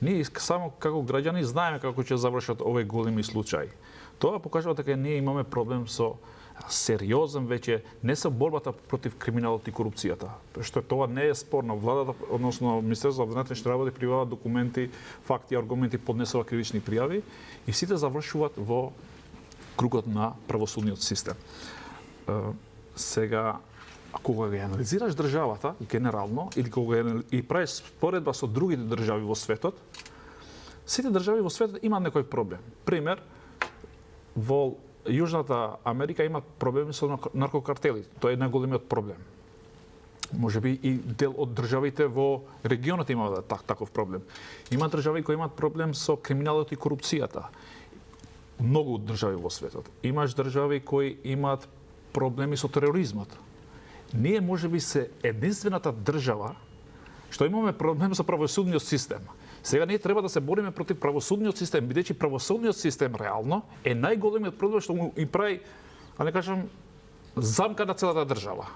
Ние само како граѓани знаеме како ќе завршат овој големи случаи. Тоа покажува дека ние имаме проблем со сериозен веќе не со борбата против криминалот и корупцијата, што тоа не е спорно. Владата, односно Министерството за внатрешни работи прибава документи, факти, аргументи, поднесува кривични пријави и сите завршуваат во кругот на правосудниот систем. Сега, кога го анализираш државата генерално или кога и правиш споредба со другите држави во светот, сите држави во светот имаат некој проблем. Пример, во Јужната Америка имаат проблеми со наркокартелите. Тоа е најголемиот проблем. Можеби и дел од државите во регионот имаат таков проблем. Има држави кои имаат проблем со криминалот и корупцијата. Многу држави во светот. Имаш држави кои имаат проблеми со тероризмот. Ние можеби се единствената држава што имаме проблем со правосудниот систем. Сега ние треба да се бориме против правосудниот систем, бидејќи правосудниот систем реално е најголемиот проблем што му и прави, а не кажам, замка на целата држава.